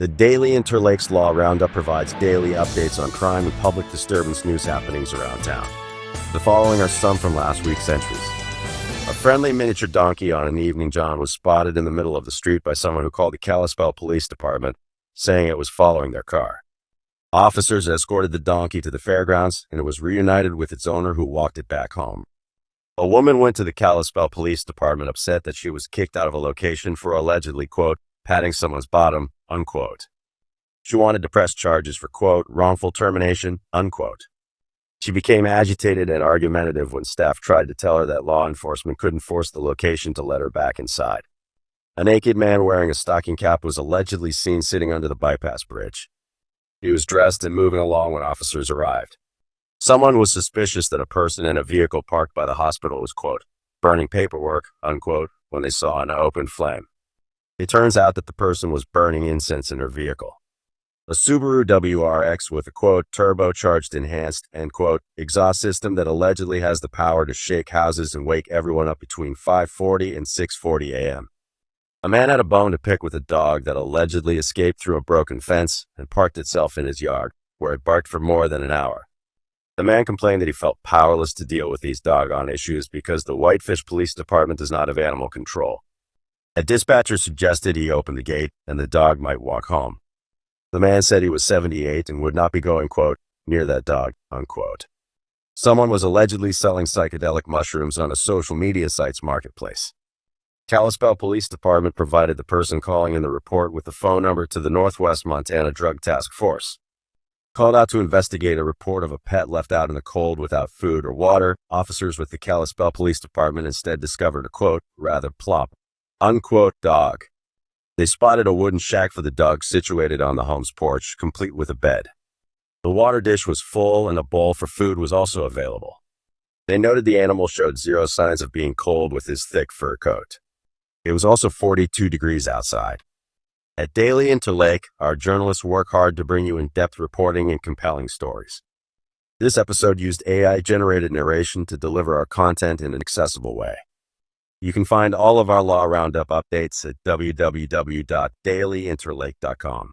The Daily Interlakes Law Roundup provides daily updates on crime and public disturbance news happenings around town. The following are some from last week's entries. A friendly miniature donkey on an evening jaunt was spotted in the middle of the street by someone who called the Kalispell Police Department, saying it was following their car. Officers escorted the donkey to the fairgrounds, and it was reunited with its owner, who walked it back home. A woman went to the Kalispell Police Department upset that she was kicked out of a location for allegedly, quote, patting someone's bottom, unquote. She wanted to press charges for, quote, wrongful termination, unquote. She became agitated and argumentative when staff tried to tell her that law enforcement couldn't force the location to let her back inside. A naked man wearing a stocking cap was allegedly seen sitting under the bypass bridge. He was dressed and moving along when officers arrived. Someone was suspicious that a person in a vehicle parked by the hospital was, quote, burning paperwork, unquote, when they saw an open flame. It turns out that the person was burning incense in her vehicle. A Subaru WRX with a, quote, turbocharged enhanced, end quote, exhaust system that allegedly has the power to shake houses and wake everyone up between 5:40 and 6:40 a.m. A man had a bone to pick with a dog that allegedly escaped through a broken fence and parked itself in his yard, where it barked for more than an hour. The man complained that he felt powerless to deal with these doggone issues because the Whitefish Police Department does not have animal control. A dispatcher suggested he open the gate and the dog might walk home. The man said he was 78 and would not be going, quote, near that dog, unquote. Someone was allegedly selling psychedelic mushrooms on a social media site's marketplace. Kalispell Police Department provided the person calling in the report with the phone number to the Northwest Montana Drug Task Force. Called out to investigate a report of a pet left out in the cold without food or water, officers with the Kalispell Police Department instead discovered a, quote, rather plump, unquote, dog. They spotted a wooden shack for the dog situated on the home's porch, complete with a bed. The water dish was full and a bowl for food was also available. They noted the animal showed zero signs of being cold with his thick fur coat. It was also 42 degrees outside. At Daily Interlake, our journalists work hard to bring you in-depth reporting and compelling stories. This episode used AI-generated narration to deliver our content in an accessible way. You can find all of our Law Roundup updates at www.dailyinterlake.com.